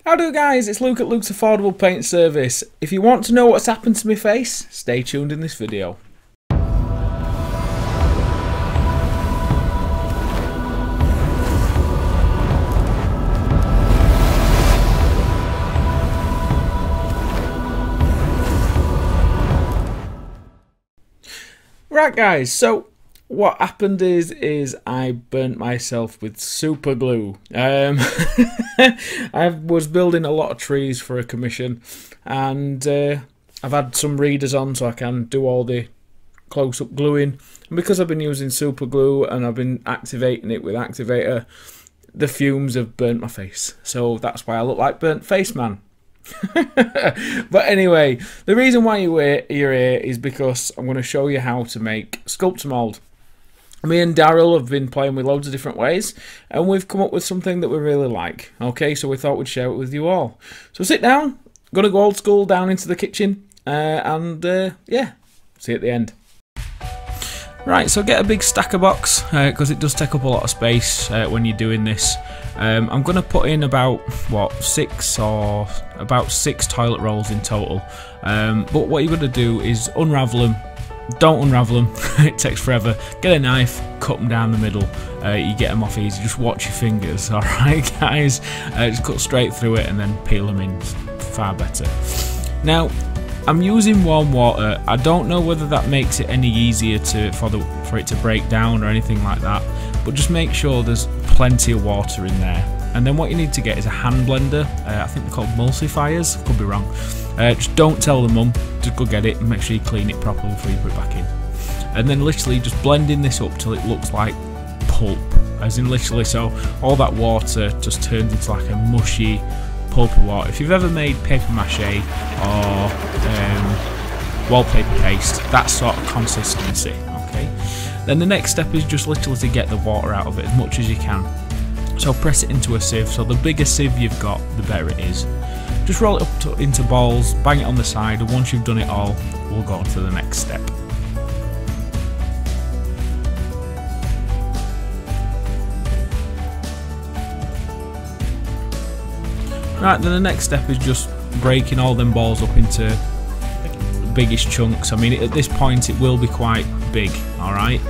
Howdo guys, it's Luke at Luke's Affordable Paint Service. If you want to know what's happened to my face, stay tuned in this video. Right guys, so what happened is I burnt myself with super glue. I was building a lot of trees for a commission, and I've had some readers on so I can do all the close-up gluing. And because I've been using super glue and I've been activating it with activator, the fumes have burnt my face. So that's why I look like burnt face man. But anyway, the reason why you're here is because I'm going to show you how to make Sculptmold. Me and Daryl have been playing with loads of different ways, and we've come up with something that we really like. Okay, so we thought we'd share it with you all. So sit down, gonna go old school down into the kitchen, and yeah, see you at the end. Right, so get a big stacker box, because it does take up a lot of space when you're doing this. I'm going to put in about, six toilet rolls in total. But what you're going to do is unravel them. Don't unravel them, it takes forever. Get a knife, cut them down the middle. You get them off easy, just watch your fingers, alright guys? Just cut straight through it and then peel them in, it's far better. Now, I'm using warm water. I don't know whether that makes it any easier for it to break down or anything like that, but just make sure there's plenty of water in there. And then what you need to get is a hand blender. I think they're called emulsifiers, could be wrong. Just don't tell the mum, just go get it and make sure you clean it properly before you put it back in. And then literally just blending this up till it looks like pulp, as in literally, so all that water just turns into like a mushy, pulpy water. If you've ever made paper mache or wallpaper paste, that sort of consistency, okay? Then the next step is just literally to get the water out of it as much as you can. So press it into a sieve, so the bigger sieve you've got, the better it is. Just roll it up into balls, bang it on the side, and once you've done it all, we'll go on to the next step. Right, then the next step is just breaking all them balls up into biggish chunks. I mean, at this point it will be quite big, alright?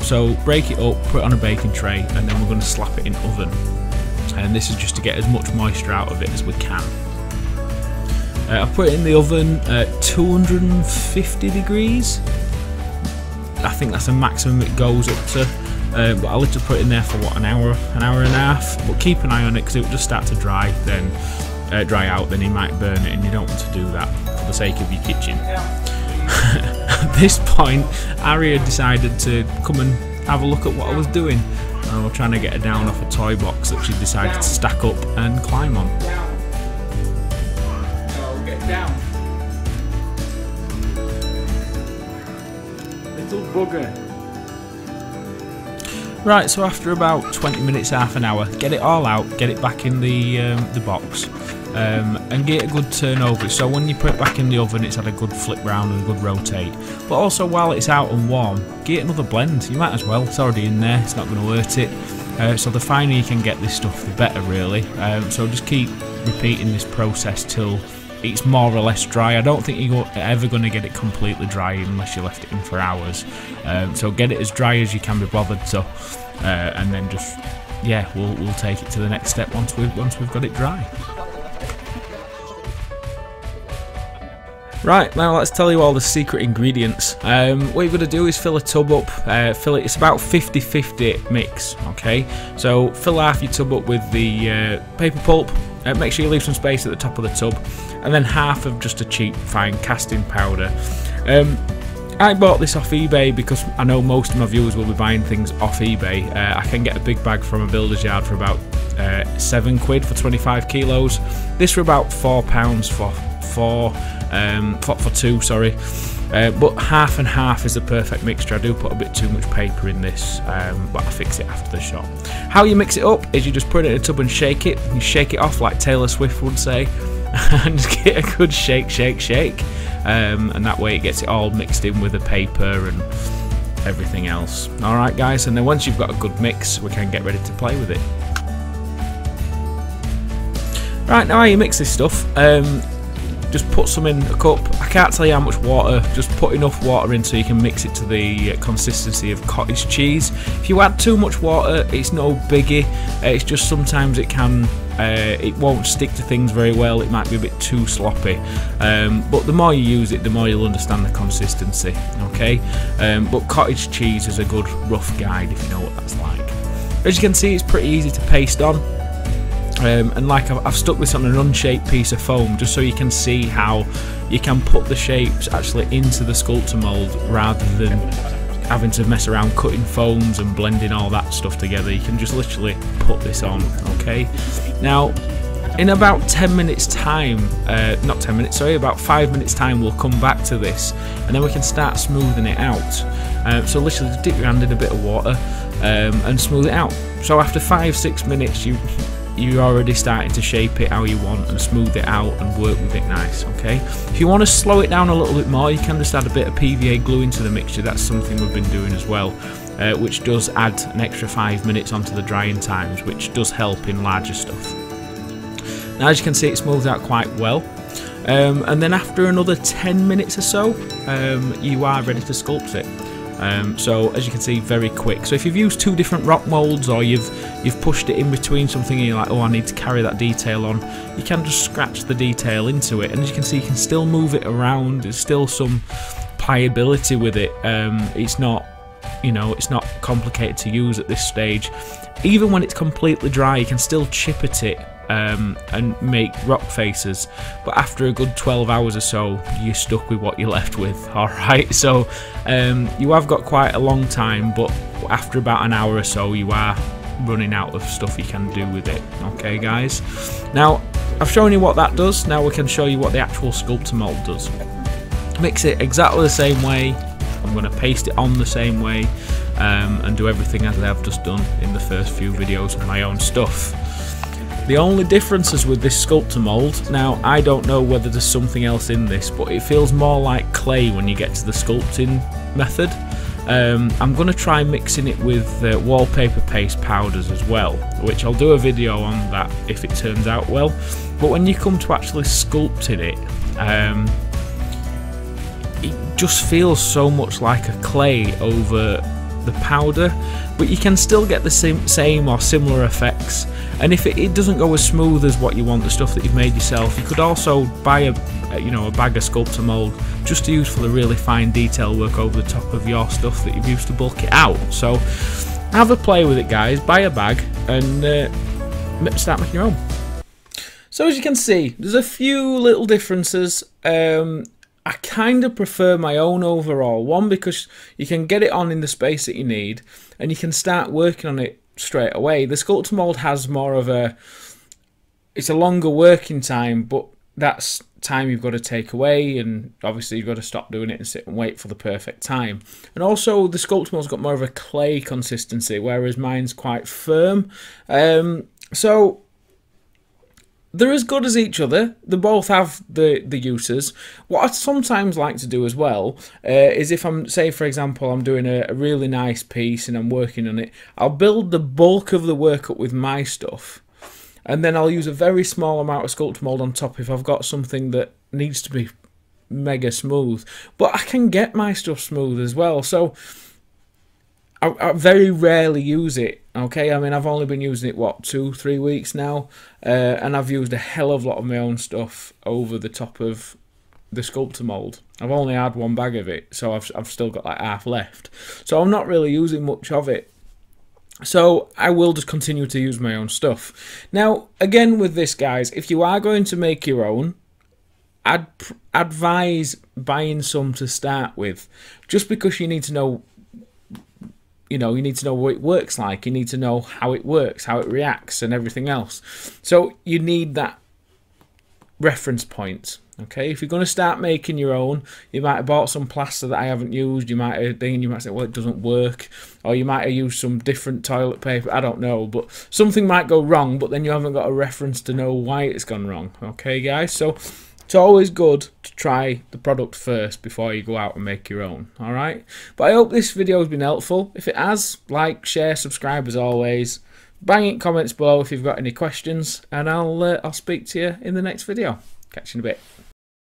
So break it up, put it on a baking tray, and then we're going to slap it in oven. And this is just to get as much moisture out of it as we can. I've put it in the oven at 250 degrees. I think that's the maximum it goes up to. But I'll literally put it in there for what, an hour and a half. But keep an eye on it because it will just start to dry out, then you might burn it, and you don't want to do that for the sake of your kitchen. At this point, Aria decided to come and have a look at what I was doing. We're trying to get her down off a toy box that she decided to stack up and climb on. Get down. Little bugger. Right, so after about 20 minutes, half an hour, get it all out, get it back in the box, and get a good turn over. So when you put it back in the oven, it's had a good flip round and a good rotate. But also while it's out and warm, get another blend. You might as well, it's already in there, it's not going to hurt it. So the finer you can get this stuff, the better really. So just keep repeating this process till it's more or less dry. I don't think you're ever going to get it completely dry unless you left it in for hours. So get it as dry as you can be bothered. So, and then just, yeah, we'll take it to the next step once we've got it dry. Right, now let's tell you all the secret ingredients. What you're going to do is fill a tub up, it's about 50-50 mix, okay? So fill half your tub up with the paper pulp, make sure you leave some space at the top of the tub, and then half of just a cheap fine casting powder. I bought this off eBay because I know most of my viewers will be buying things off eBay. I can get a big bag from a builder's yard for about £7 for 25 kilos. This for about £4 for two, sorry. But half and half is the perfect mixture. I do put a bit too much paper in this, but I fix it after the shot. How you mix it up is you just put it in a tub and shake it. You shake it off like Taylor Swift would say, and just get a good shake, shake, shake. And that way it gets it all mixed in with the paper and everything else. Alright guys, and then once you've got a good mix, we can get ready to play with it. Right, now how you mix this stuff, just put some in a cup. I can't tell you how much water, just put enough water in so you can mix it to the consistency of cottage cheese. If you add too much water, it's no biggie, it's just sometimes it won't stick to things very well, it might be a bit too sloppy, but the more you use it, the more you'll understand the consistency, okay? But cottage cheese is a good rough guide if you know what that's like. As you can see, it's pretty easy to paste on. And like I've stuck this on an unshaped piece of foam just so you can see how you can put the shapes actually into the Sculptmold rather than having to mess around cutting foams and blending all that stuff together. You can just literally put this on, okay? Now, in about 10 minutes time, not 10 minutes, sorry, about 5 minutes time, we'll come back to this and then we can start smoothing it out. So literally just dip your hand in a bit of water and smooth it out. So after 5-6 minutes, you're already starting to shape it how you want and smooth it out and work with it nice, okay? If you want to slow it down a little bit more, you can just add a bit of PVA glue into the mixture. That's something we've been doing as well, which does add an extra 5 minutes onto the drying times, which does help in larger stuff. Now, as you can see, it smooths out quite well. And then after another 10 minutes or so, you are ready to sculpt it. So as you can see, very quick. So if you've used 2 different rock molds, or you've pushed it in between something and you're like, oh, I need to carry that detail on, you can just scratch the detail into it, and as you can see, you can still move it around. There's still some pliability with it. It's not, you know, it's not complicated to use at this stage. Even when it's completely dry, you can still chip at it and make rock faces, but after a good 12 hours or so, you're stuck with what you're left with. Alright, so you have got quite a long time, but after about an hour or so, you are running out of stuff you can do with it. Okay, guys, now I've shown you what that does. Now we can show you what the actual Sculptmold does. Mix it exactly the same way. I'm going to paste it on the same way and do everything as I've just done in the first few videos of my own stuff. The only differences with this Sculptmold, now I don't know whether there's something else in this, but it feels more like clay when you get to the sculpting method. I'm going to try mixing it with wallpaper paste powders as well, which I'll do a video on that if it turns out well. But when you come to actually sculpting it, it just feels so much like a clay over the powder, but you can still get the same or similar effects. And if it doesn't go as smooth as what you want, the stuff that you've made yourself, you could also buy a bag of Sculptmold just to use for the really fine detail work over the top of your stuff that you've used to bulk it out. So have a play with it, guys. Buy a bag and start making your own. So as you can see, there's a few little differences. I kind of prefer my own overall. One, because you can get it on in the space that you need and you can start working on it straight away. The Sculptmold has more of it's a longer working time, but that's time you've got to take away, and obviously you've got to stop doing it and sit and wait for the perfect time. And also the Sculptmold's got more of a clay consistency, whereas mine's quite firm. So they're as good as each other. They both have the uses. What I sometimes like to do as well is if I'm, say for example, I'm doing a really nice piece and I'm working on it, I'll build the bulk of the work up with my stuff, and then I'll use a very small amount of Sculptmold on top if I've got something that needs to be mega smooth. But I can get my stuff smooth as well, so I very rarely use it, okay? I mean, I've only been using it, what, 2-3 weeks now? And I've used a hell of a lot of my own stuff over the top of the Sculptmold. I've only had 1 bag of it, so I've still got like half left. So I'm not really using much of it. So I will just continue to use my own stuff. Now, again with this, guys, if you are going to make your own, I'd advise buying some to start with, just because you need to know, you need to know what it works like. You need to know how it works, how it reacts, and everything else. So you need that reference point. Okay, if you're going to start making your own, you might have bought some plaster that I haven't used. You might say, well, it doesn't work, or you might have used some different toilet paper. I don't know, but something might go wrong. But then you haven't got a reference to know why it's gone wrong. Okay, guys. So it's always good to try the product first before you go out and make your own, alright? But I hope this video has been helpful. If it has, like, share, subscribe as always. bang in comments below if you've got any questions, and I'll speak to you in the next video. Catch you in a bit.